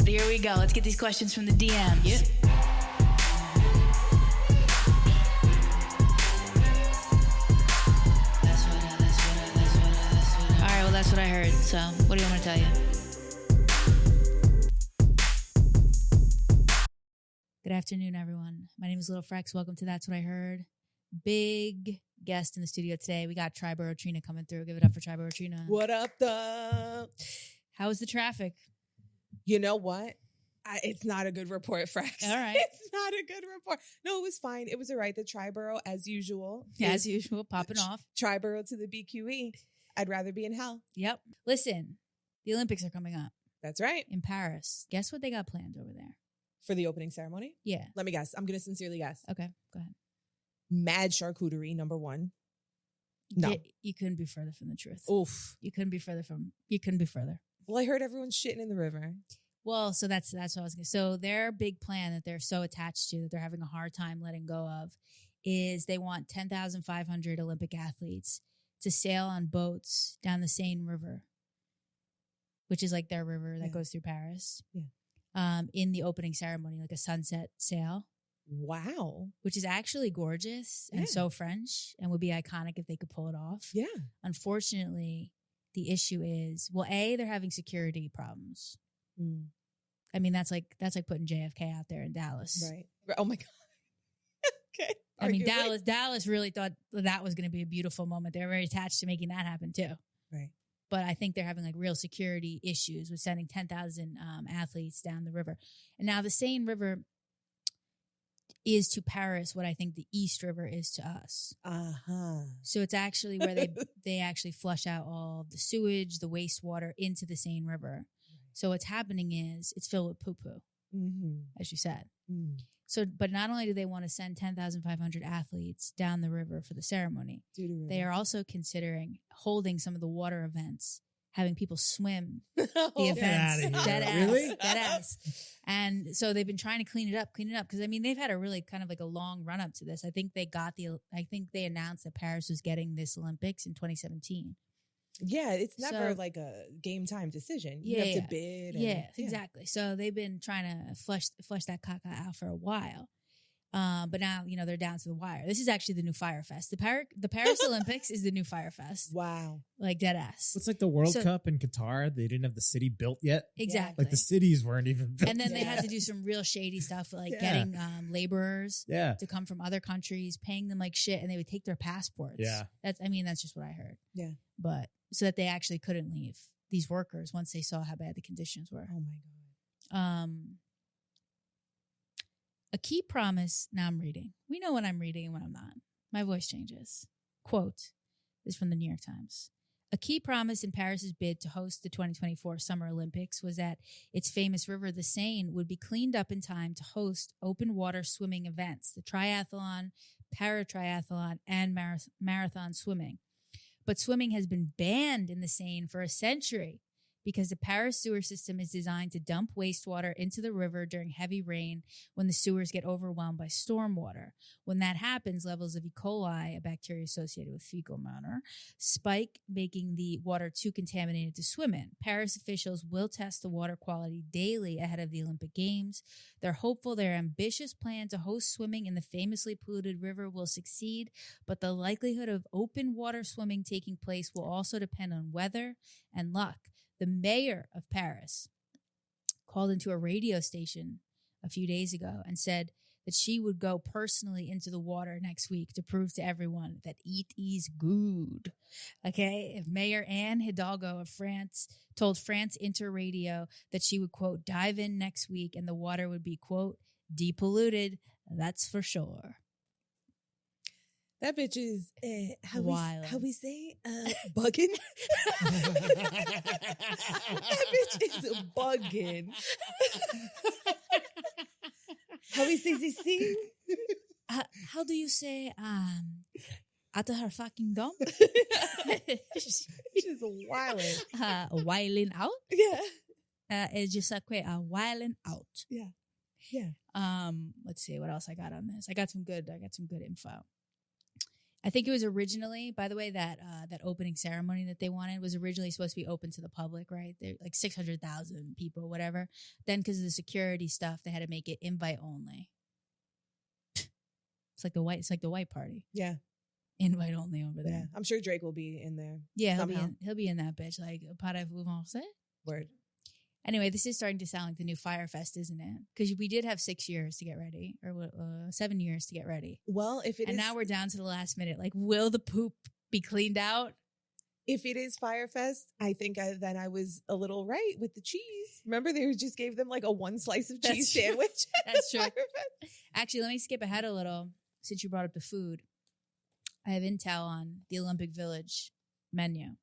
Here we go. Let's get these questions from the DMs. Yep. All right, well, that's what I heard. So, what do you want me to tell you? Good afternoon, everyone. My name is Little Frex. Welcome to That's What I Heard. Big guest in the studio today. We got Triboro Trina coming through. Give it up for Triboro Trina. What up, though? How was the traffic? You know what? It's not a good report, Frex. All right. It's not a good report. No, it was fine. It was all right. The Triboro, as usual. As usual, popping off. Triboro to the BQE. I'd rather be in hell. Yep. Listen, the Olympics are coming up That's right. in Paris. Guess what they got planned over there? For the opening ceremony? Yeah. Let me guess. I'm going to sincerely guess. Okay, go ahead. Mad charcuterie, number one. No. You couldn't be further from the truth. Oof. You couldn't be further. Well, I heard everyone's shitting in the river. Well, so that's what I was going to say. So their big plan that they're so attached to, that they're having a hard time letting go of, is they want 10,500 Olympic athletes to sail on boats down the Seine River, which is like their river that goes through Paris. Yeah. In the opening ceremony, like a sunset sail. Wow. Which is actually gorgeous and so French and would be iconic if they could pull it off. Yeah. Unfortunately, the issue is, well, A, they're having security problems. Mm. I mean, that's like putting JFK out there in Dallas. Right. Oh my God. Okay. I mean, Dallas really thought that was going to be a beautiful moment. They're very attached to making that happen too. Right. But I think they're having like real security issues with sending 10,000 athletes down the river. And now the Seine River is to Paris what I think the East River is to us. Uh-huh. So it's actually where they actually flush out all the sewage, the wastewater into the Seine River. So what's happening is it's filled with poo-poo, as you said. Mm. So, but not only do they want to send 10,500 athletes down the river for the ceremony, they are also considering holding some of the water events, having people swim the events. Dead ass. Really? Dead ass. And so they've been trying to clean it up. Because I mean, they've had a really kind of like a long run up to this. I think they announced that Paris was getting this Olympics in 2017. Yeah, it's never like a game time decision. You have to bid. And, exactly. So they've been trying to flush that caca out for a while. But now, they're down to the wire. This is actually the new Fyre Fest. The Paris Olympics is the new Fyre Fest. Wow. Like dead ass. It's like the World Cup in Qatar. They didn't have the city built yet. Exactly. Like the cities weren't even built. And then they had to do some real shady stuff, like getting laborers to come from other countries, paying them like shit, and they would take their passports. Yeah. That's just what I heard. Yeah. But so that they actually couldn't leave, these workers, once they saw how bad the conditions were. Oh my God. A key promise. Now I'm reading. We know when I'm reading and when I'm not. My voice changes. Quote, this is from the New York Times. A key promise in Paris's bid to host the 2024 Summer Olympics was that its famous river, the Seine, would be cleaned up in time to host open water swimming events, the triathlon, paratriathlon, and marathon swimming. But swimming has been banned in the Seine for a century because the Paris sewer system is designed to dump wastewater into the river during heavy rain when the sewers get overwhelmed by stormwater. When that happens, levels of E. coli, a bacteria associated with fecal matter, spike, making the water too contaminated to swim in. Paris officials will test the water quality daily ahead of the Olympic Games. They're hopeful their ambitious plan to host swimming in the famously polluted river will succeed, but the likelihood of open water swimming taking place will also depend on weather and luck. The mayor of Paris called into a radio station a few days ago and said that she would go personally into the water next week to prove to everyone that it is good. Okay? If Mayor Anne Hidalgo of France told France Inter Radio that she would, quote, dive in next week and the water would be, quote, depolluted, that's for sure. That bitch is how we say bugging. That bitch is bugging. How we say this thing? How do you say at her fucking dump? She's wilding. Wilding out? Yeah. It's just like a wilding out. Yeah. Yeah. Let's see what else I got on this. I got some good info. I think it was originally, by the way, that opening ceremony that they wanted was originally supposed to be open to the public, right? They're like 600,000 people, whatever. Then because of the security stuff, they had to make it invite only. It's like the white party. Yeah. Invite only over there. Yeah. I'm sure Drake will be in there. Yeah, he'll be in that bitch. Like, parlez-vous français? Word. Anyway, this is starting to sound like the new Fyre Fest, isn't it? Because we did have 6 years to get ready, or 7 years to get ready. Well, and now we're down to the last minute. Like, will the poop be cleaned out? If it is Fyre Fest, I think then I was a little right with the cheese. Remember, they just gave them like a 1 slice of cheese sandwich. That's true. Actually, let me skip ahead a little since you brought up the food. I have intel on the Olympic Village menu.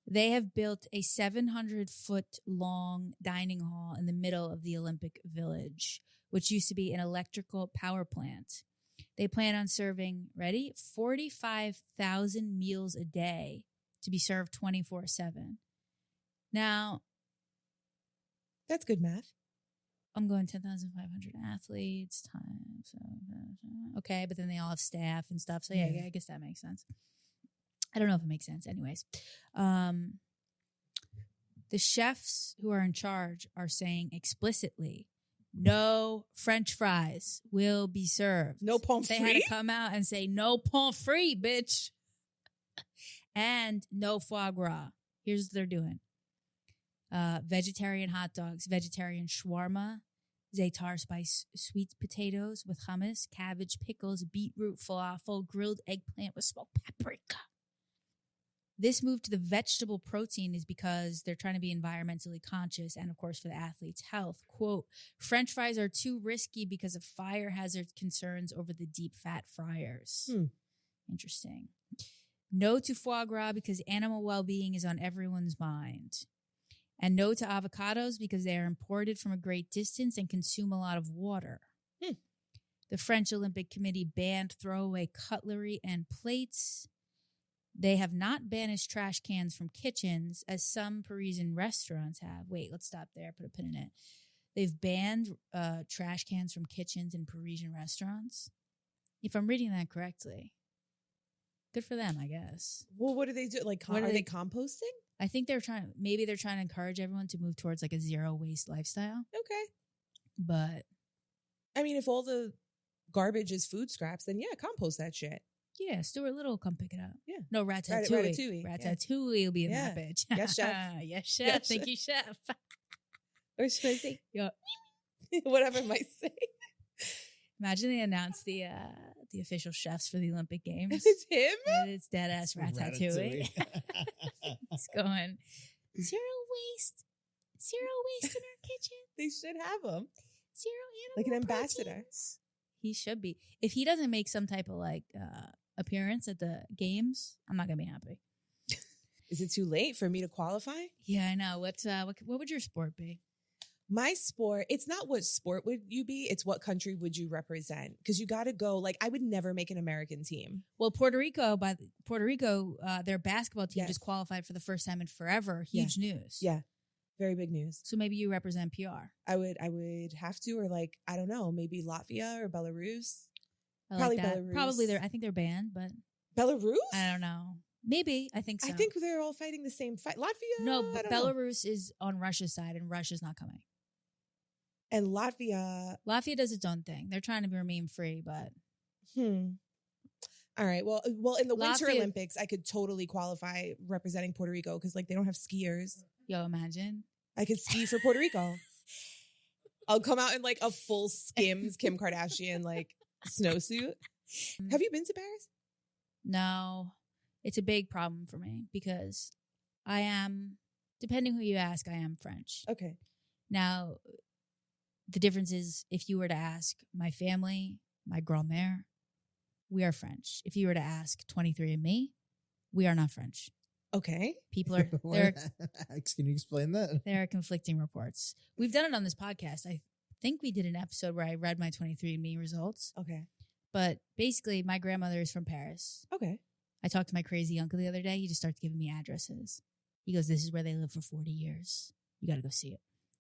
They have built a 700-foot-long dining hall in the middle of the Olympic Village, which used to be an electrical power plant. They plan on serving, ready, 45,000 meals a day to be served 24/7. Now, that's good math. I'm going 10,500 athletes times. Okay, but then they all have staff and stuff. So yeah, I guess that makes sense. I don't know if it makes sense. Anyways, the chefs who are in charge are saying explicitly, no French fries will be served. No pommes frites? They had to come out and say, no pommes frites, bitch. And no foie gras. Here's what they're doing. Vegetarian hot dogs, vegetarian shawarma, za'atar spice sweet potatoes with hummus, cabbage, pickles, beetroot, falafel, grilled eggplant with smoked paprika. This move to the vegetable protein is because they're trying to be environmentally conscious and, of course, for the athlete's health. Quote, French fries are too risky because of fire hazard concerns over the deep fat fryers. Interesting. No to foie gras because animal well-being is on everyone's mind. And no to avocados because they are imported from a great distance and consume a lot of water. The French Olympic Committee banned throwaway cutlery and plates. They have not banished trash cans from kitchens, as some Parisian restaurants have. Wait, let's stop there. Put a pin in it. They've banned trash cans from kitchens in Parisian restaurants. If I'm reading that correctly. Good for them, I guess. Well, what do they do? Like, are they composting? I think they're trying to encourage everyone to move towards like a zero waste lifestyle. Okay. But I mean, if all the garbage is food scraps, then yeah, compost that shit. Yeah, Stuart Little will come pick it up. Yeah. No, Ratatouille. Ratatouille will be in that bitch. Yes, chef. Yes, chef. Yes, thank you, chef. Or should I say? Yeah. Whatever I might say. Imagine they announce the official chefs for the Olympic Games. It's him? And it's dead ass Ratatouille. He's going, zero waste in our kitchen. They should have him. Zero animal like an ambassador. Proteins. He should be. If he doesn't make some type of like appearance at the games, I'm not gonna be happy. Is it too late for me to qualify? Yeah, I know. What would your sport be? My sport, it's not what sport would you be, it's what country would you represent? Because you got to go, like, I would never make an American team. Well, Puerto Rico, their basketball team just qualified for the first time in forever. Huge news. Yeah. Very big news. So maybe you represent PR. I would have to, or like, I don't know, maybe Latvia or Belarus. Probably Belarus. Probably I think they're banned, but. Belarus? I don't know. Maybe. I think so. I think they're all fighting the same fight. Latvia? No, but Belarus is on Russia's side and Russia's not coming. And Latvia does its own thing. They're trying to remain free, but. All right. Well, in the Winter Olympics, I could totally qualify representing Puerto Rico because, like, they don't have skiers. Yo, imagine. I could ski for Puerto Rico. I'll come out in like a full Skims Kim Kardashian like snowsuit. Have you been to Paris? No. It's a big problem for me because I am, depending who you ask, I am French. Okay. Now, the difference is if you were to ask my family, my grand-mère, we are French. If you were to ask 23andMe, we are not French. Okay. People are... Can you explain that? There are conflicting reports. We've done it on this podcast. I think we did an episode where I read my 23andMe results. Okay. But basically, my grandmother is from Paris. Okay. I talked to my crazy uncle the other day. He just starts giving me addresses. He goes, this is where they lived for 40 years. You got to go see it.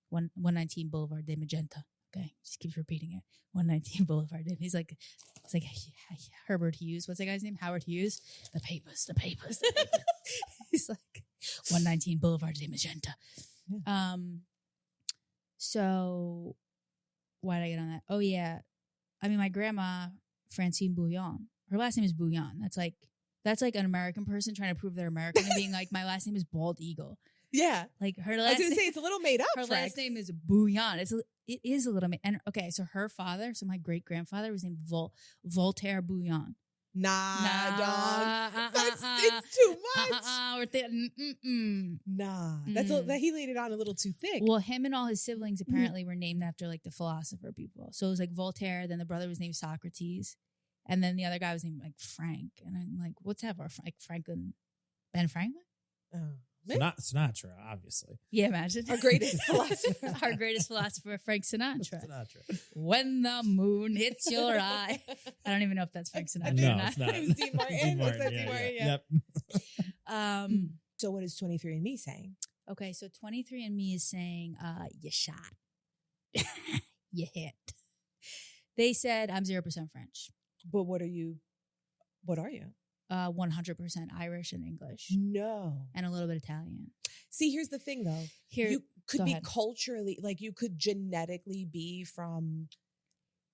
119 Boulevard de Magenta. Okay. Just keeps repeating it. 119 Boulevard. And he's like, it's like Herbert Hughes. What's that guy's name? Howard Hughes. The papers. He's like 119 Boulevard de Magenta. Yeah. So why did I get on that? Oh yeah. I mean, my grandma, Francine Bouillon, her last name is Bouillon. That's like an American person trying to prove they're American and being like, my last name is Bald Eagle. Yeah. Like her I last was going to name, say, it's a little made up, her Frex. last name is Bouillon. It is a little and okay, so her father, so my great grandfather was named Voltaire Bouillon. Nah, dog. It's too much. Nah. That he laid it on a little too thick. Well, him and all his siblings apparently were named after like the philosopher people. So it was like Voltaire, then the brother was named Socrates, and then the other guy was named like Frank. And I'm like, what's that? Like Franklin, Ben Franklin? Oh. Sinatra, obviously. Yeah, imagine. Our greatest philosopher. Our greatest philosopher, Frank Sinatra. When the moon hits your eye. I don't even know if that's Frank Sinatra No, or not. it's not. It was Dean Martin. Dean Martin, That's Dean Martin, yeah. Yep. So what is 23andMe saying? Okay, so 23andMe is saying, you shot. You hit. They said I'm 0% French. But what are you? 100% Irish and English. No. And a little bit Italian. See, here's the thing though. You could be culturally, like you could genetically be from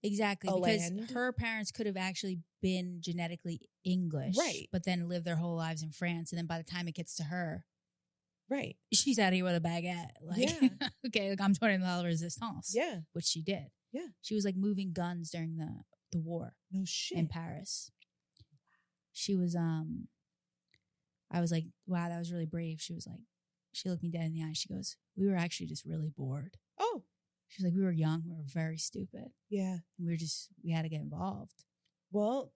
exactly a because land. her parents could have actually been genetically English. Right. But then lived their whole lives in France. And then by the time it gets to her, right. she's out here with a baguette. Like, Yeah. okay, like I'm joining la resistance. Yeah. Which she did. Yeah. She was like moving guns during the war. No shit. In Paris. She was, I was like, wow, that was really brave. She was like, she looked me dead in the eye. She goes, we were actually just really bored. Oh. She's like, we were young. We were very stupid. Yeah. And we had to get involved. Well,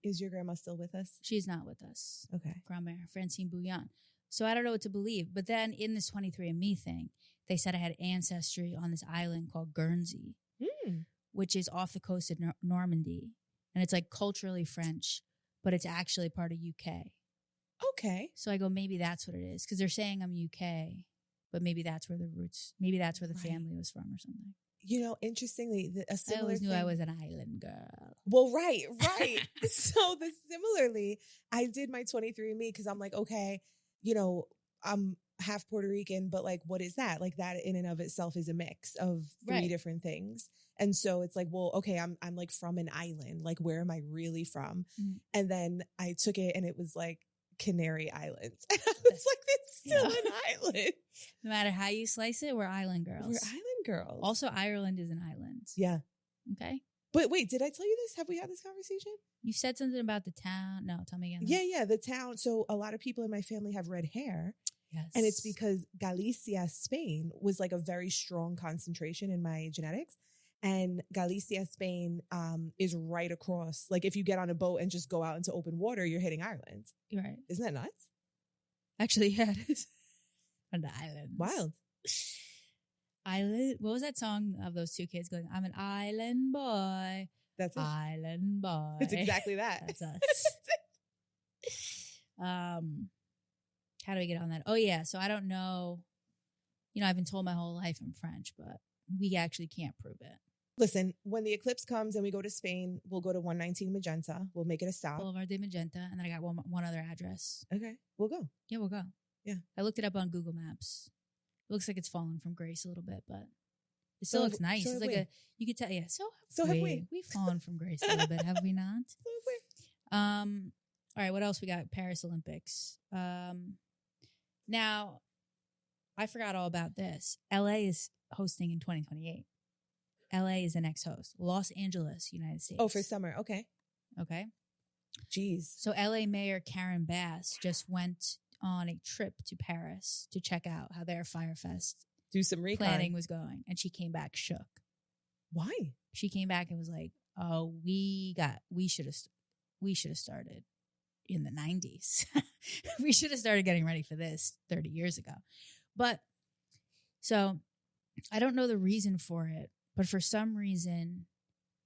is your grandma still with us? She's not with us. Okay. Grandmère Francine Bouillon. So I don't know what to believe. But then in this 23andMe thing, they said I had ancestry on this island called Guernsey, which is off the coast of Normandy. And it's like culturally French, but it's actually part of UK. Okay. So I go, maybe that's what it is. Because they're saying I'm UK, but maybe that's where the roots, maybe that's where the family was from or something. You know, interestingly, a similar I always knew thing. I was an island girl. Well, right. So similarly, I did my 23andMe because I'm like, okay, you know, I'm half Puerto Rican, but like, what is that? Like that in and of itself is a mix of three different things. And so it's like, well, okay, I'm like from an island. Like, where am I really from? Mm-hmm. And then I took it and it was like Canary Islands. And I was like, it's still an island. No matter how you slice it, we're island girls. We're island girls. Also, Ireland is an island. Yeah. Okay. But wait, did I tell you this? Have we had this conversation? You said something about the town. No, tell me again. Yeah, the town. So a lot of people in my family have red hair. Yes. And it's because Galicia, Spain was like a very strong concentration in my genetics. And Galicia, Spain is right across. Like if you get on a boat and just go out into open water, you're hitting Ireland. Right. Isn't that nuts? Actually, yeah, it is. On the islands. Wild. Island. What was that song of those two kids going, I'm an island boy. That's it. Island boy. It's exactly that. That's us. How do we get on that? Oh, yeah. So I don't know. You know, I've been told my whole life I'm French, but we actually can't prove it. Listen, when the eclipse comes and we go to Spain, we'll go to 119 Magenta. We'll make it a stop. Boulevard de Magenta. And then I got one other address. Okay. We'll go. Yeah, we'll go. Yeah. I looked it up on Google Maps. It looks like it's fallen from grace a little bit, but it still looks nice. So it's like you could tell, yeah. So have we. We've fallen from grace a little bit, have we not? All right, what else we got? Paris Olympics. Now, I forgot all about this. LA is hosting in 2028. LA is the next host. Los Angeles, United States. Oh, for summer. Okay. Okay. Jeez. So LA Mayor Karen Bass just went on a trip to Paris to check out how their Fyre Fest do some recon planning was going. And she came back shook. Why? She came back and was like, oh, we should have started in the 90s. We should have started getting ready for this 30 years ago. But so I don't know the reason for it, but for some reason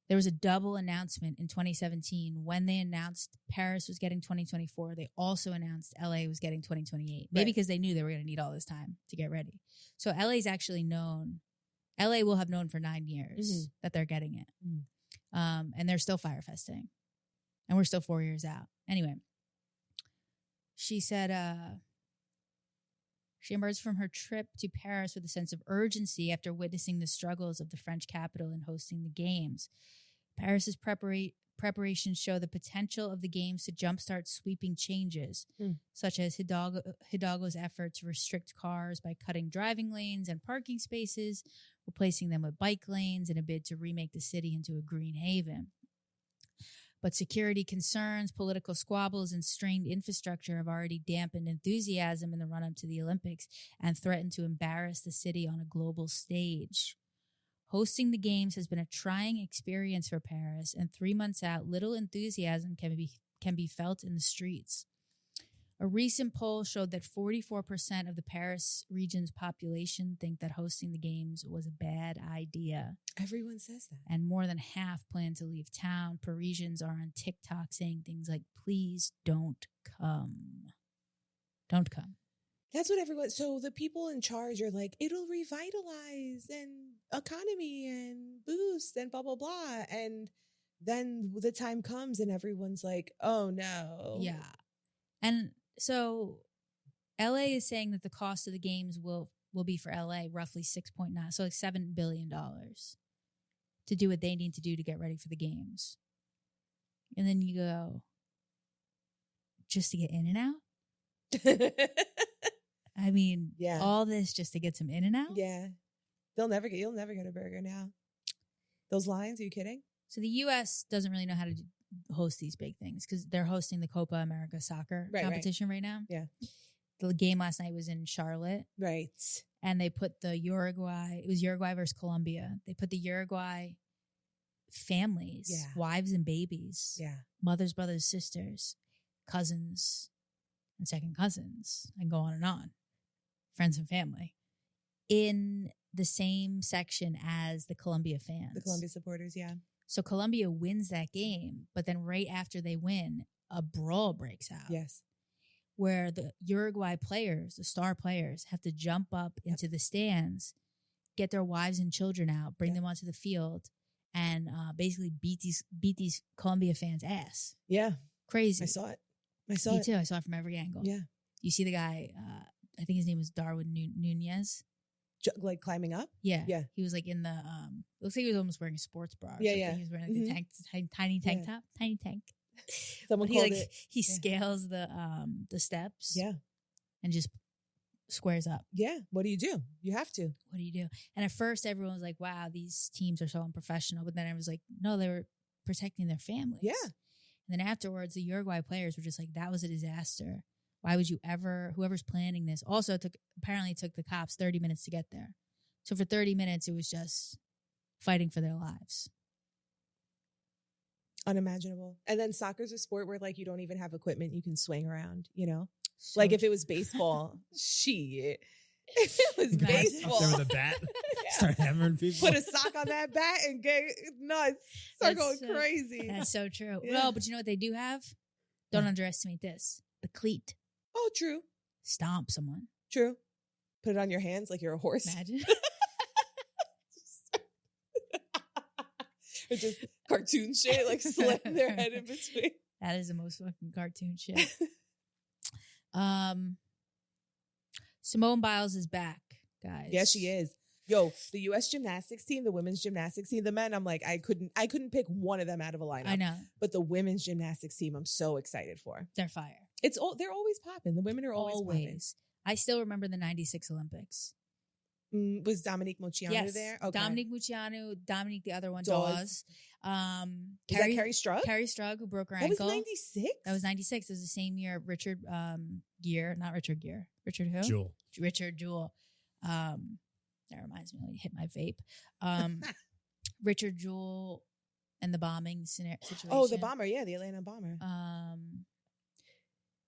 there was a double announcement in 2017 when they announced Paris was getting 2024. They also announced LA was getting 2028. Maybe because they knew they were going to need all this time to get ready. So LA is actually known LA will have known for 9 years Mhm. that they're getting it. Mm. And they're still Fyre Festing. And we're still 4 years out. Anyway, she said she emerged from her trip to Paris with a sense of urgency after witnessing the struggles of the French capital in hosting the games. Paris's preparations show the potential of the games to jumpstart sweeping changes, such as Hidalgo's effort to restrict cars by cutting driving lanes and parking spaces, replacing them with bike lanes in a bid to remake the city into a green haven. But security concerns, political squabbles, and strained infrastructure have already dampened enthusiasm in the run-up to the Olympics and threatened to embarrass the city on a global stage. Hosting the games has been a trying experience for Paris, and 3 months out, little enthusiasm can be felt in the streets. A recent poll showed that 44% of the Paris region's population think that hosting the games was a bad idea. Everyone says that. And more than half plan to leave town. Parisians are on TikTok saying things like, please don't come. Don't come. That's what everyone. So the people in charge are like, it'll revitalize and economy and boost and blah, blah, blah. And then the time comes and everyone's like, oh no. Yeah. And so LA is saying that the cost of the games will be for LA roughly 6.9, so like $7 billion to do what they need to do to get ready for the games. And then you go, just to get in and out? I mean, Yeah. all this just to get some in and out? Yeah. You'll never get a burger now. Those lines, are you kidding? So the U.S. doesn't really know how to host these big things because they're hosting the Copa America soccer competition right now. Yeah. The game last night was in Charlotte. Right. And they put it was Uruguay versus Colombia. They put the Uruguay families, wives and babies, mothers, brothers, sisters, cousins, and second cousins, and go on and on, friends and family, in the same section as the Colombia fans. The Colombia supporters, yeah. So Colombia wins that game, but then right after they win, a brawl breaks out. Yes. Where the Uruguay players, the star players, have to jump up into the stands, get their wives and children out, bring them onto the field, and basically beat these Colombia fans' ass. Yeah. Crazy. I saw it. Me too. I saw it from every angle. Yeah. You see the guy, I think his name was Darwin Nunez. Like climbing up? Yeah. Yeah. He was like in the, looks like he was almost wearing a sports bra. Yeah, yeah. He was wearing like a tiny tank top. Tiny tank. Someone called it. He scales the steps. Yeah. And just squares up. Yeah. What do? You have to. What do you do? And at first everyone was like, wow, these teams are so unprofessional. But then I was like, no, they were protecting their families. Yeah. And then afterwards, the Uruguay players were just like, that was a disaster. Why would you whoever's planning this? Also, apparently it took the cops 30 minutes to get there. So for 30 minutes, it was just fighting for their lives. Unimaginable. And then soccer's a sport where like you don't even have equipment you can swing around, you know? So like if it was baseball, shit. If it was baseball. There with a bat, start hammering people. Put a sock on that bat and get nuts. Start going crazy. That's so true. Yeah. Well, but you know what they do have? Don't underestimate this. The cleat. Oh, true. Stomp someone. True. Put it on your hands like you're a horse. Imagine. Or just cartoon shit, like slam their head in between. That is the most fucking cartoon shit. Simone Biles is back, guys. Yeah, she is. Yo, the U.S. gymnastics team, the women's gymnastics team, the men, I'm like, I couldn't pick one of them out of a lineup. I know. But the women's gymnastics team, I'm so excited for. They're fire. They're always popping. The women are always popping. I still remember the 96 Olympics. Was Dominique Moceanu there? Okay. Dominique Moceanu, Dominique the other one, Dawes. Dawes. Is that Carrie Strug? Carrie Strug, who broke her ankle. That was 96? That was 96. It was the same year Richard Gere, not Richard Gere. Richard who? Jewell. Richard Jewell. That reminds me, let me hit my vape. Richard Jewell and the bombing situation. Oh, the bomber. Yeah, the Atlanta bomber.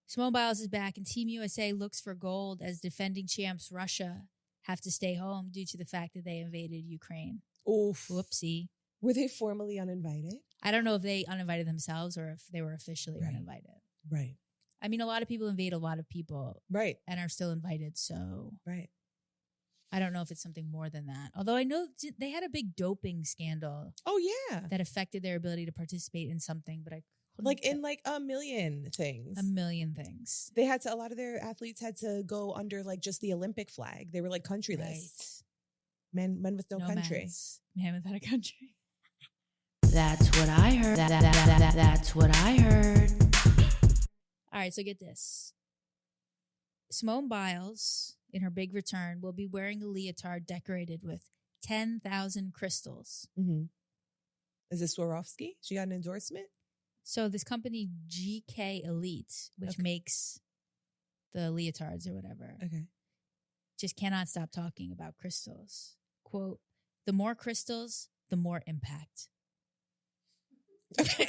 Simone Biles is back, and Team USA looks for gold as defending champs Russia have to stay home due to the fact that they invaded Ukraine. Oof. Whoopsie. Were they formally uninvited? I don't know if they uninvited themselves or if they were officially uninvited. Right. I mean, a lot of people invade a lot of people. Right. And are still invited, so. Right. I don't know if it's something more than that. Although I know they had a big doping scandal. Oh, yeah. That affected their ability to participate in something, but I couldn't like in like a million things. A million things. They had to, a lot of their athletes had to go under like just the Olympic flag. They were like countryless. Right. Men with no country. Man without a country. That's what I heard. That's what I heard. All right, so get this. Simone Biles, in her big return, will be wearing a leotard decorated with 10,000 crystals. Mm-hmm. Is it Swarovski? She got an endorsement? So this company, GK Elite, which makes the leotards or whatever, just cannot stop talking about crystals. Quote, the more crystals, the more impact. Okay.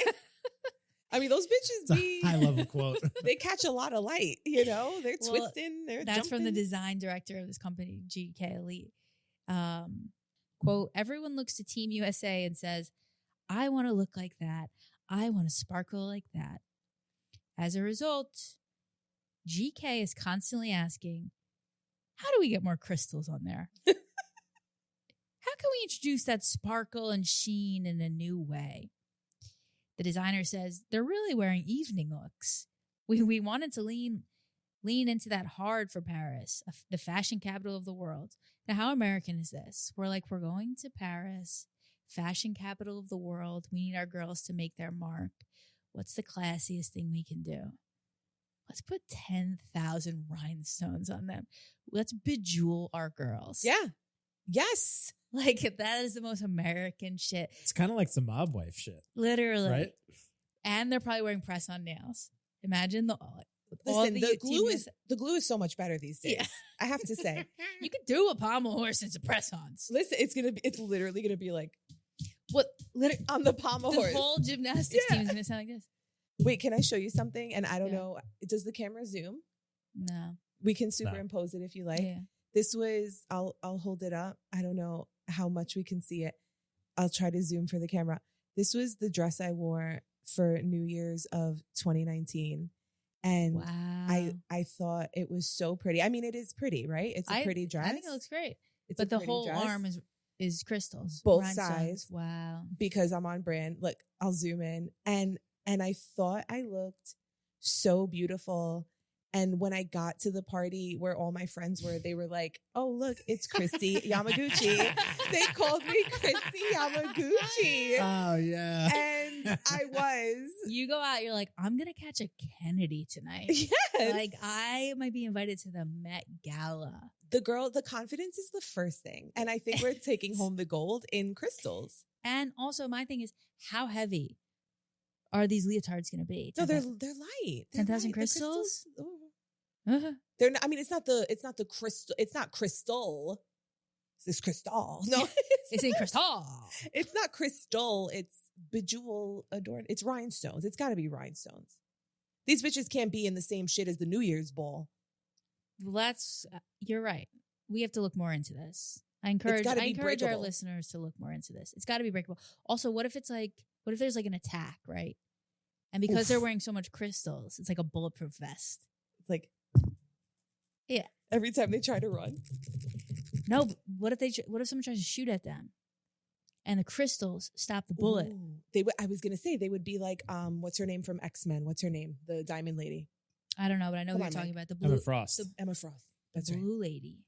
I mean, those bitches be high level quote. They catch a lot of light, you know. They're twisting. They're that's jumping. from the design director of this company, GK Elite. Quote: everyone looks to Team USA and says, "I want to look like that. I want to sparkle like that." As a result, GK is constantly asking, "How do we get more crystals on there? How can we introduce that sparkle and sheen in a new way?" The designer says they're really wearing evening looks. We wanted to lean into that hard for Paris, the fashion capital of the world. Now, how American is this? We're going to Paris, fashion capital of the world. We need our girls to make their mark. What's the classiest thing we can do? Let's put 10,000 rhinestones on them. Let's bejewel our girls. Yeah. Yes. Like, that is the most American shit. It's kind of like some mob wife shit. Literally. Right? And they're probably wearing press-on nails. Imagine the glue is so much better these days. Yeah. I have to say. You could do a pommel horse and some press-ons. Listen, it's literally gonna be like what on the pommel horse. The whole gymnastics team is gonna sound like this. Wait, can I show you something? And I don't know. Does the camera zoom? No. We can superimpose it if you like. Yeah. This was, I'll hold it up. I don't know how much we can see it. I'll try to zoom for the camera. This was the dress I wore for New Year's of 2019. And wow. I thought it was so pretty. I mean, it is pretty, right? It's a pretty dress. I think it looks great. But the whole arm is crystals. Both sides. Wow. Because I'm on brand. Look, I'll zoom in. And I thought I looked so beautiful. And when I got to the party where all my friends were, they were like, "Oh, look, it's Christy Yamaguchi." They called me Christy Yamaguchi. Oh, yeah. And I was. You go out, you're like, "I'm going to catch a Kennedy tonight." Yes. Like, I might be invited to the Met Gala. The confidence is the first thing. And I think we're taking home the gold in crystals. And also, my thing is, how heavy are these leotards going to be? No, they're light. 10,000 crystals? They're not, I mean, it's not crystal. It's not crystal. It's crystal. No, it's in crystal. It's not crystal. It's bejewel adorned. It's rhinestones. It's got to be rhinestones. These bitches can't be in the same shit as the New Year's ball. Well, you're right. We have to look more into this. I encourage our listeners to look more into this. It's got to be breakable. Also, what if there's like an attack, right? And because they're wearing so much crystals, it's like a bulletproof vest. It's like, yeah. Every time they try to run. No, but what if someone tries to shoot at them, and the crystals stop the bullet? Ooh. I was gonna say they would be like, what's her name from X-Men? What's her name? The Diamond Lady. I don't know, but I know who you're talking about. The blue Emma Frost. Emma Frost. That's the right. blue lady.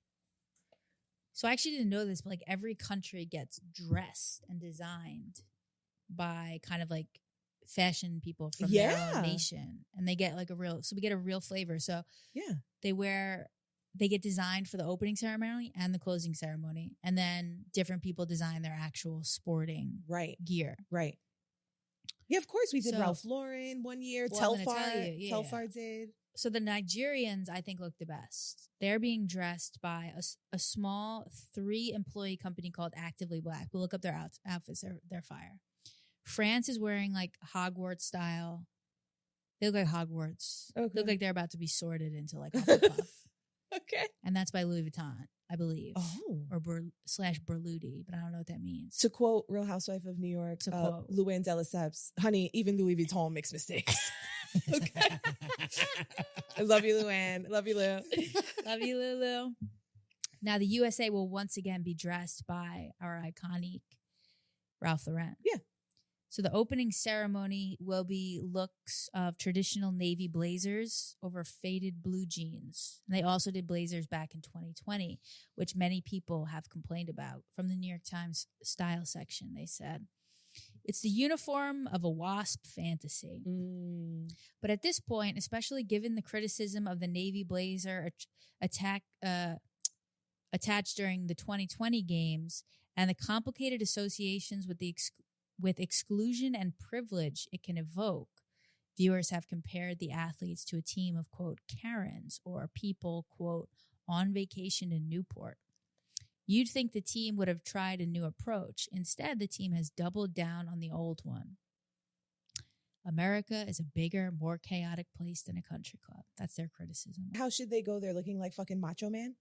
So I actually didn't know this, but like every country gets dressed and designed by kind of like fashion people from their own nation, and they get like we get a real flavor. So yeah, they get designed for the opening ceremony and the closing ceremony, and then different people design their actual sporting gear. Right. Yeah, of course we did Ralph Lauren one year. Telfar did. So the Nigerians, I think, look the best. They're being dressed by a small 3-employee company called Actively Black. We'll look up their outfits. They're fire. France is wearing like Hogwarts style. They look like Hogwarts. Okay. They look like they're about to be sorted into like Hufflepuff. Okay. And that's by Louis Vuitton, I believe. Oh. Or /Berluti, but I don't know what that means. To quote Real Housewife of New York, Luann de Lesseps, honey, even Louis Vuitton makes mistakes. Okay. I love you, Luann. Love you, Lou. Love you, Lulu. Now, the USA will once again be dressed by our iconic Ralph Lauren. Yeah. So the opening ceremony will be looks of traditional navy blazers over faded blue jeans. And they also did blazers back in 2020, which many people have complained about. From the New York Times style section, they said, it's the uniform of a WASP fantasy. But at this point, especially given the criticism of the navy blazer attached during the 2020 games and the complicated associations with exclusion and privilege it can evoke, viewers have compared the athletes to a team of, quote, Karens or people, quote, on vacation in Newport. You'd think the team would have tried a new approach. Instead, the team has doubled down on the old one. America is a bigger, more chaotic place than a country club. That's their criticism. How should they go there looking like fucking Macho Man?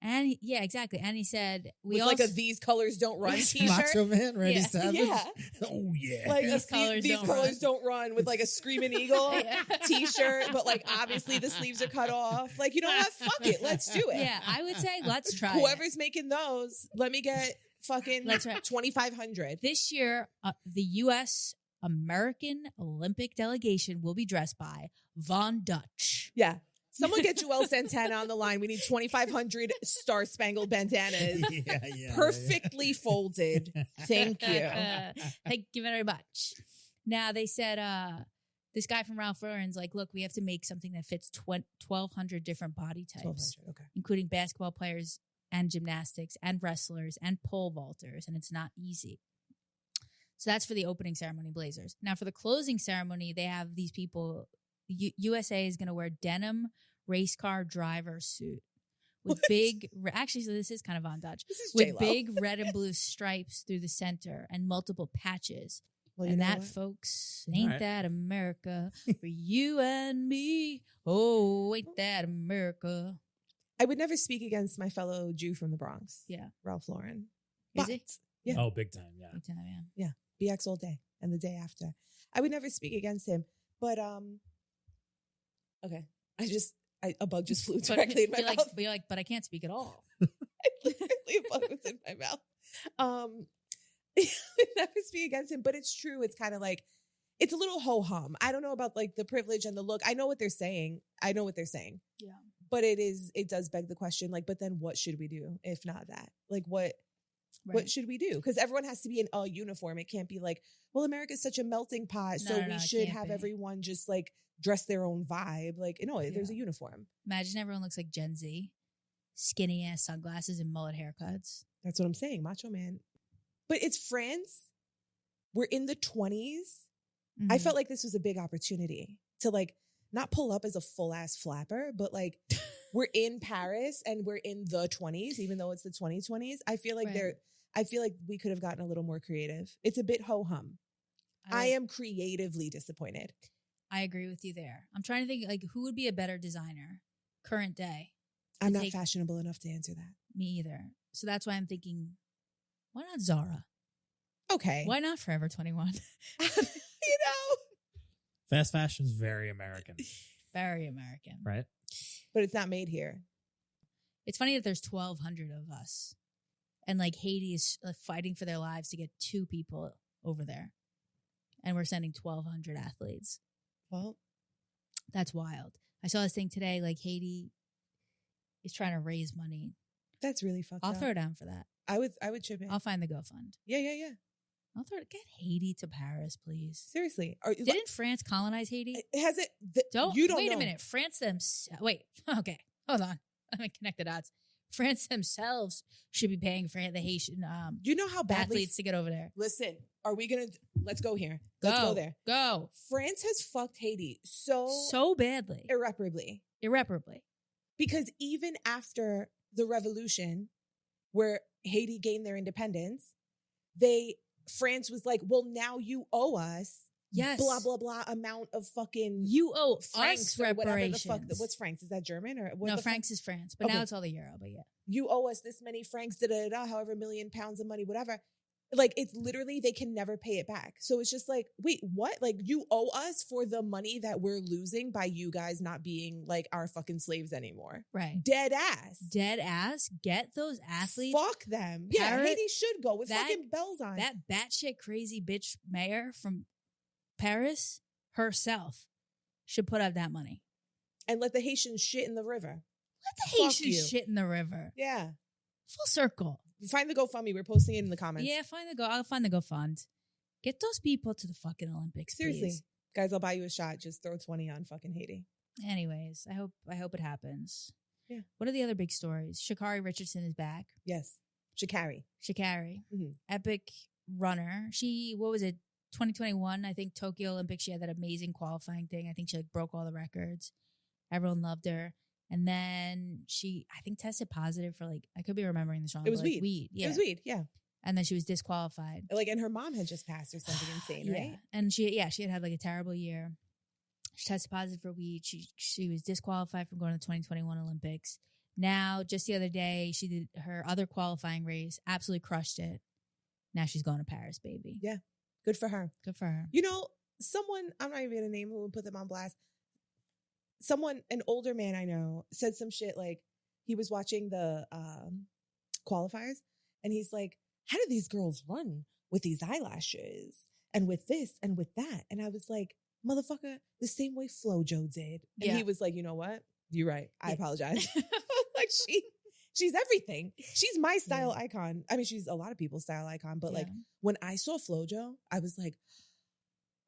And yeah, exactly. And he said, With like a "These colors don't run" t-shirt. Macho Man, Randy Yeah. Savage. Yeah. Oh yeah. Like These colors don't run with like a Screaming Eagle Yeah. t-shirt, but like obviously the sleeves are cut off. Like, you know what? Fuck it. Let's do it. Yeah, I would say let's try Whoever's making those, let me get fucking Let's try. 2,500. This year, the U.S. American Olympic delegation will be dressed by Von Dutch. Yeah. Someone get Joel Santana on the line. We need 2,500 Star-Spangled bandanas. Yeah. Perfectly folded. Thank you. Thank you very much. Now, they said this guy from Ralph Lauren's like, look, we have to make something that fits 1,200 different body types, 1,200, okay. including basketball players and gymnastics and wrestlers and pole vaulters, and it's not easy. So that's for the opening ceremony blazers. Now, for the closing ceremony, they have these people. USA is going to wear denim race car driver suit with big, actually, so this is kind of Von Dutch, with J-Lo. big red and blue stripes through the center and multiple patches. Well, you and know that, what? folks, ain't right. that America for you and me? Oh, ain't that America? I would never speak against my fellow Jew from the Bronx. Yeah. Ralph Lauren. Is he? Yeah. Oh, big time. Yeah. Big time, yeah. BX all day and the day after. I would never speak against him. But okay. A bug just flew directly in my mouth. But you're like, but I can't speak at all. Literally a bug was in my mouth. Never speak against him, but it's true. It's kind of like, it's a little ho-hum. I don't know about like the privilege and the look. I know what they're saying. Yeah. But it does beg the question, like, but then what should we do if not that? Like what should we do? Because everyone has to be in a uniform. It can't be like, well, America's such a melting pot, so we should have everyone just like dress their own vibe. Like, no, there's a uniform. Imagine everyone looks like Gen Z. Skinny ass sunglasses and mullet haircuts. That's what I'm saying, Macho Man. But it's France. We're in the 20s. I felt like this was a big opportunity to like not pull up as a full ass flapper, but like we're in Paris and we're in the 20s, even though it's the 2020s. I feel like we could have gotten a little more creative. It's a bit ho hum. I am creatively disappointed. I agree with you there. I'm trying to think like who would be a better designer current day. I'm not fashionable enough to answer that. Me either. So that's why I'm thinking, why not Zara? Okay. Why not Forever 21? You know? Fast fashion's very American, Very American. right? But it's not made here. It's funny that there's 1,200 of us. And like Haiti is fighting for their lives to get 2 people over there. And we're sending 1,200 athletes. Well, That's wild. I saw this thing today, like Haiti is trying to raise money. that's really fucked I'll up. throw down for that. I would chip in. I'll find the GoFund. Yeah. I'll get Haiti to Paris, please. Seriously. Didn't France colonize Haiti? Has it? You don't wait know. a minute. France themselves. Wait. Okay. Hold on. Let me connect the dots. France themselves should be paying for the Haitian You know how badly athletes to get over there. Listen, let's go here. Let's go there. Go. France has fucked Haiti so badly. irreparably. Because even after the revolution, where Haiti gained their independence, France was like, well, now you owe us blah, blah, blah amount of fucking You owe francs us or whatever the reparations. fuck. What's francs? Is that German? Or what No, the francs is France, but Okay. now it's all the euro, but yeah. You owe us this many francs, however million pounds of money, whatever. Like, it's literally, they can never pay it back. So it's just like, wait, what? Like, you owe us for the money that we're losing by you guys not being like our fucking slaves anymore. Right. Dead ass. Dead ass. Get those athletes. Fuck them. Yeah, Paris- Haiti should go with that- fucking bells on. That batshit crazy bitch mayor from Paris herself should put up that money. And let the Haitians shit in the river. Let the Fuck Haitians you. shit in the river. Yeah. Full circle. Find the GoFundMe. We're posting it in the comments. Yeah, I'll find the GoFund. Get those people to the fucking Olympics, Seriously. please. Guys, I'll buy you a shot. Just throw 20 on fucking Haiti. Anyways, I hope it happens. Yeah. What are the other big stories? Sha'Carri Richardson is back. Yes. Sha'Carri. Sha'Carri, epic runner. She, what was it, 2021, I think, Tokyo Olympics. She had that amazing qualifying thing. I think she broke all the records. Everyone loved her. And then she, I think, tested positive for I could be remembering this wrong. It was but weed. Weed, yeah. It was weed, yeah. And then she was disqualified. And her mom had just passed or something insane, right? Yeah. And she had a terrible year. She tested positive for weed. She was disqualified from going to the 2021 Olympics. Now, just the other day, she did her other qualifying race, absolutely crushed it. Now she's going to Paris, baby. Yeah. Good for her. Good for her. Someone, I'm not even going to name who and put them on blast. An older man I know, said some shit like he was watching the qualifiers and he's like, how do these girls run with these eyelashes and with this and with that? And I was like, motherfucker, the same way FloJo did. And he was like, you know what? You're right. I apologize. Like she's everything. She's my style icon. I mean, she's a lot of people's style icon, but when I saw FloJo, I was like,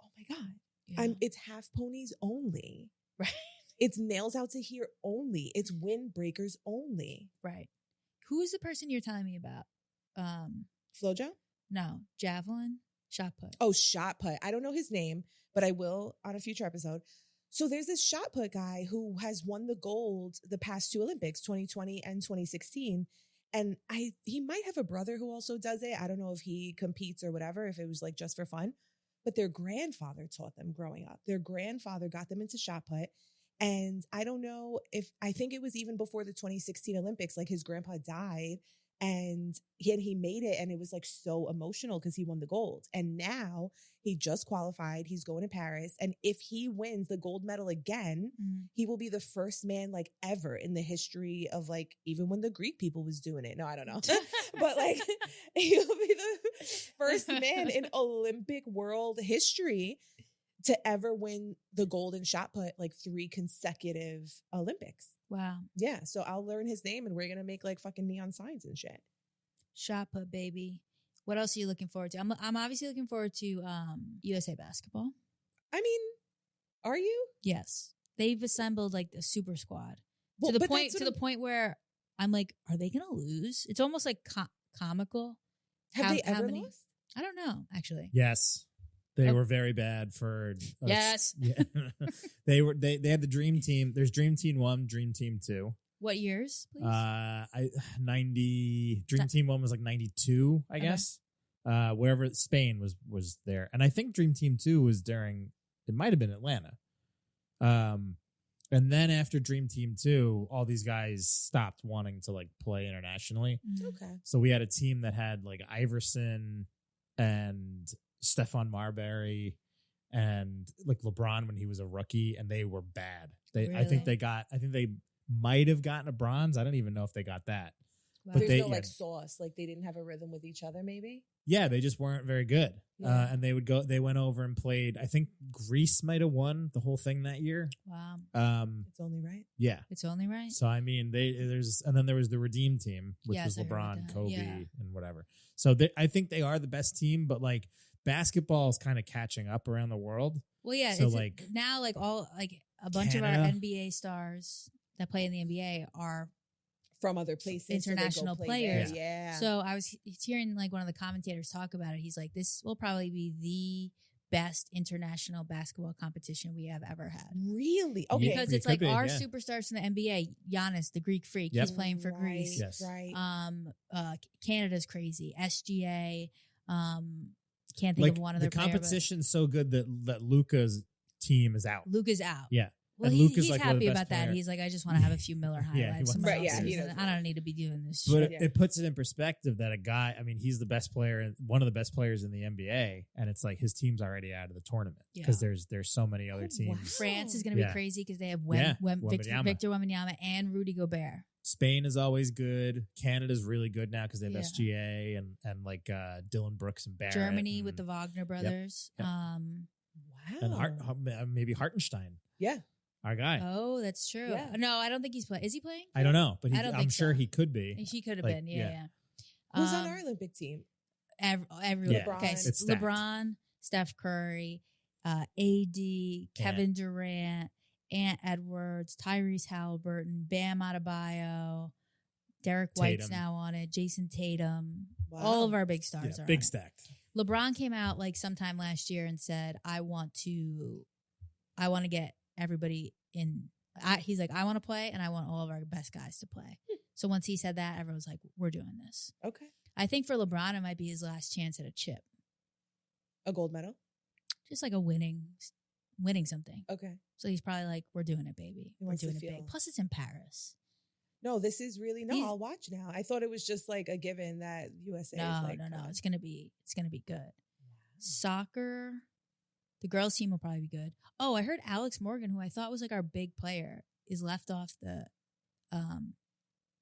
oh my God, it's half ponies only. Right. It's nails out to here only. It's windbreakers only. Right. Who is the person you're telling me about? FloJo? No, javelin, shot put. Oh, shot put. I don't know his name, but I will on a future episode. So there's this shot put guy who has won the gold the past two Olympics, 2020 and 2016. And he might have a brother who also does it. I don't know if he competes or whatever, if it was just for fun. But their grandfather taught them growing up. Their grandfather got them into shot put. And I don't know I think it was even before the 2016 Olympics, his grandpa died and he made it. And it was so emotional because he won the gold. And now he just qualified. He's going to Paris. And if he wins the gold medal again, he will be the first man ever in the history of even when the Greek people was doing it. No, I don't know. But he'll be the first man in Olympic world history to ever win the gold in shot put 3 consecutive Olympics. Wow. Yeah. So I'll learn his name and we're going to make fucking neon signs and shit. Shot put, baby. What else are you looking forward to? I'm obviously looking forward to USA basketball. I mean, are you? Yes. They've assembled a super squad. Well, to the point where I'm like, are they going to lose? It's almost comical. Have they ever lost? I don't know, actually. Yes. They were very bad for yes. Yeah. They had the dream team. There's dream team 1, dream team 2. What years, please? 90 dream team 1 was 92, I guess. Wherever Spain was there. And I think dream team 2 was it might have been Atlanta. And then after dream team 2, all these guys stopped wanting to play internationally. Okay. So we had a team that had Iverson and Stephon Marbury and LeBron when he was a rookie, and they were bad. Really? I think they might have gotten a bronze. I don't even know if they got that. Wow. But There's no sauce. They didn't have a rhythm with each other, maybe? Yeah, they just weren't very good. Yeah. And they went over and played. I think Greece might have won the whole thing that year. Wow. It's only right. Yeah. It's only right. So I mean, and then there was the Redeem team, which was I heard LeBron, that. Kobe, Yeah. and whatever. So I think they are the best team, but basketball is kind of catching up around the world. Well, yeah. So now all a bunch of our Canada. NBA stars that play in the NBA are From other places. international so they go play players. there. Yeah. So I was hearing one of the commentators talk about it. He's like, this will probably be the best international basketball competition we have ever had. Really? Okay. Because it it's could be, our yeah. superstars in the NBA, Giannis, the Greek freak, Yep. he's playing for Greece. Yes. Right. Canada's crazy. SGA. Can't think of one other the player, but competition's so good that Luka's team is out. Luka's out. Yeah. Well, And Luke is he's like one of the happy best about that. player. He's like, I just want to have a few Miller Yeah, he highlights. wants Someone to- Right, else yeah, he is- doesn't. I don't need to be doing this But shit. it puts it in perspective that a guy, I mean, he's the best player, one of the best players in the NBA, and it's like his team's already out of the tournament because there's so many other Oh, teams. wow. France is going to be Yeah. crazy because they have Wembanyama. Victor Wembanyama and Rudy Gobert. Spain is always good. Canada's really good now because they have Yeah. SGA and like Dylan Brooks and Barrett. Germany and, with the Wagner brothers. Yep. Wow. and maybe Hartenstein, Yeah. our guy. Oh, that's true. Yeah. No, I don't think he's playing. Is he playing? I don't know, but I don't I'm think sure so. he could be. He could have Like, been. yeah. Yeah. Who's on our Olympic team? Everyone. Yeah, Okay, it's stacked. LeBron, Steph Curry, AD, Kevin Durant, Ant Edwards, Tyrese Halliburton, Bam Adebayo, Derek White's Tatum. now on it, Jason Tatum. Wow. All of our big stars Yeah, are big on it. stacked. LeBron came out like sometime last year and said, I want to get everybody in. He's like, I want to play and I want all of our best guys to play. So once he said that, everyone's like, we're doing this. Okay. I think for LeBron, it might be his last chance at a chip. A gold medal? Just like a winning something. Okay. So he's probably like, we're doing it, baby. He We're wants to doing it feel. big. Plus it's in Paris. No, this is really He's- I'll watch now. I thought it was just like a given that USA No, is like no. come on. It's gonna be good. Soccer, the girls team will probably be good. Oh, I heard Alex Morgan, who I thought was like our big player, is left off the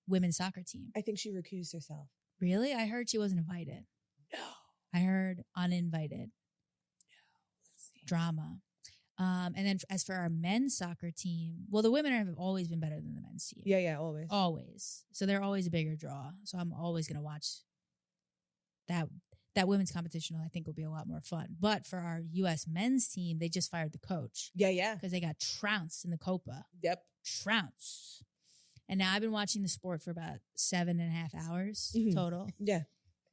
women's soccer team. I think she recused herself. Really? I heard she wasn't invited. No. I heard uninvited. Let's see. Drama. And then as for our men's soccer team, well, the women have always been better than the men's team. Yeah, always. Always. So they're always a bigger draw. So I'm always going to watch that women's competition. I think will be a lot more fun. But for our U.S. men's team, they just fired the coach Yeah. because they got trounced in the Copa. Yep. Trounced. And now I've been watching the sport for about 7.5 hours Mhm. total. Yeah.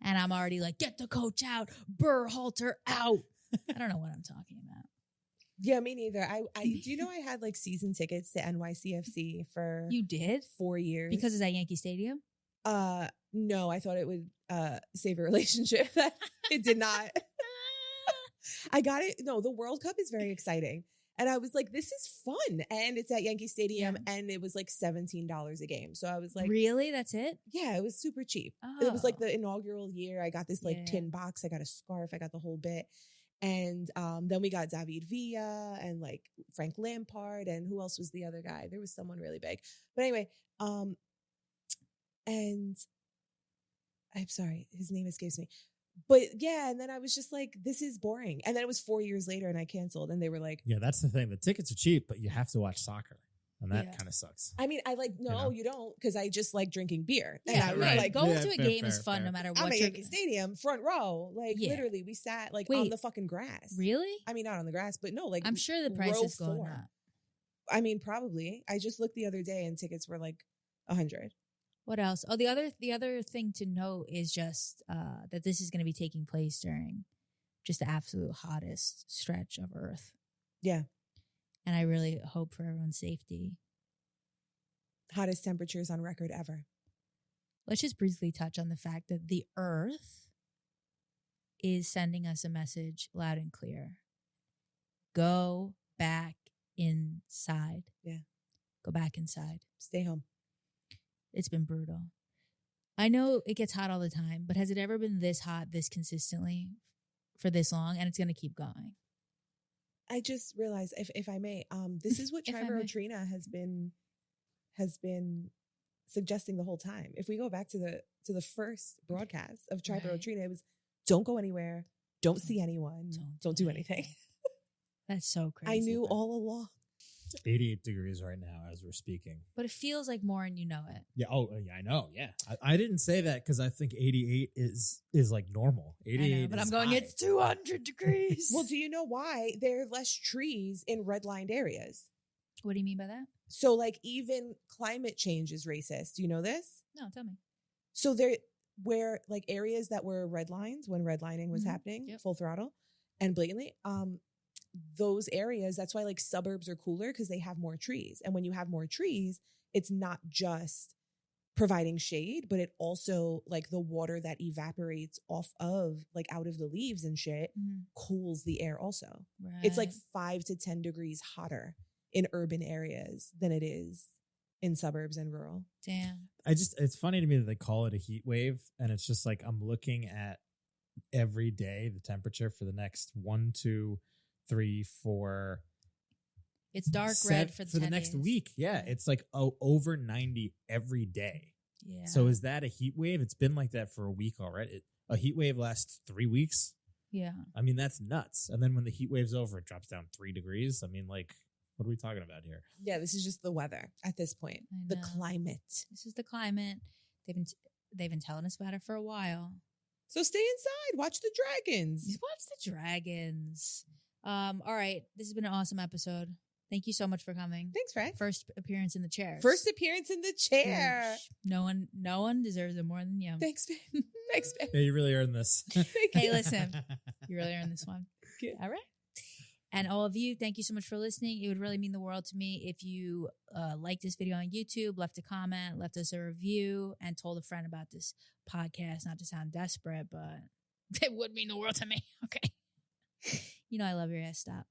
And I'm already like, get the coach out, Berhalter out. I don't know what I'm talking about. Yeah, me neither. I do you know I had like season tickets to NYCFC for You did? 4 years. Because it's at Yankee Stadium? No, I thought it would save a relationship. It did not. I got it. No, the World Cup is very exciting. And I was like, this is fun. And it's at Yankee Stadium and it was like $17 a game. So I was like, Really? That's it? yeah, it was super cheap. It was like Oh. the inaugural year. I got this like Yeah. tin box. I got a scarf. I got the whole bit. And then we got David Villa and like Frank Lampard. And who else was the other guy? There was someone really big. But anyway, and I'm sorry, his name escapes me. But yeah, and then I was just like, this is boring. And then it was 4 years later and I canceled. And they were like, Yeah, that's the thing. The tickets are cheap, but you have to watch soccer, and that Yeah. kind of sucks. I mean, I like, no, know? you don't, because I just like drinking beer. And Yeah, I was right. like, Going Yeah, to a fair, game is fair, fun fair. no matter I'm what. at you're- Yankee Stadium, front row. Like Yeah. literally, we sat like Wait. on the fucking grass. Really? I mean, not on the grass, but no, like I'm sure the price row is going 4. up. I mean, probably. I just looked the other day and tickets were like 100. What else? Oh, the other thing to note is just that this is going to be taking place during just the absolute hottest stretch of Earth. Yeah. And I really hope for everyone's safety. Hottest temperatures on record ever. Let's just briefly touch on the fact that the Earth is sending us a message loud and clear. Go back inside. Yeah. Go back inside. Stay home. It's been brutal. I know it gets hot all the time, but has it ever been this hot, this consistently for this long? And it's going to keep going. I just realized, if I may, this is what If I Triboro may. Trina has been suggesting the whole time. If we go back to the first broadcast of Triboro Right. Trina, it was don't go anywhere, don't see anyone, don't do anything. That's so crazy. I knew bro. all along. It's 88 degrees right now as we're speaking. But it feels like more and you know it. Yeah. Oh, yeah. I know. Yeah. I didn't say that because I think 88 is like normal. 88. I know, but is I'm going, high. it's 200 degrees. Well, do you know why there are less trees in redlined areas? What do you mean by that? So, like, even climate change is racist. Do you know this? No, tell me. So there, where like areas that were red lines when redlining was Mhm. happening, Yep. full throttle and blatantly, those areas, that's why like suburbs are cooler because they have more trees. And when you have more trees, it's not just providing shade, but it also like the water that evaporates off of like out of the leaves and shit cools the air also. Right. It's like 5 to 10 degrees hotter in urban areas than it is in suburbs and rural. Damn. It's funny to me that they call it a heat wave, and it's just like I'm looking at every day the temperature for the next 1, 2, 3, 4. It's dark red for the 10 next days. week. Yeah, it's like over 90 every day. Yeah. So is that a heat wave? It's been like that for a week already. A heat wave lasts 3 weeks. Yeah. I mean, that's nuts. And then when the heat wave's over, it drops down 3 degrees. I mean, like, what are we talking about here? Yeah, this is just the weather at this point. I The know. climate. This is the climate. They've been telling us about it for a while. So stay inside. Watch the dragons. Watch the dragons. All right. This has been an awesome episode. Thank you so much for coming. Thanks, Frex. First appearance in the chair. First appearance in the chair. No one deserves it more than you. Thanks, babe. Thanks, babe. Yeah, you really earned this. Thank Hey, you. listen. You really earned this one. Good. All right. And all of you, thank you so much for listening. It would really mean the world to me if you liked this video on YouTube, left a comment, left us a review, and told a friend about this podcast. Not to sound desperate, but it would mean the world to me. Okay. You know I love your ass. Stop.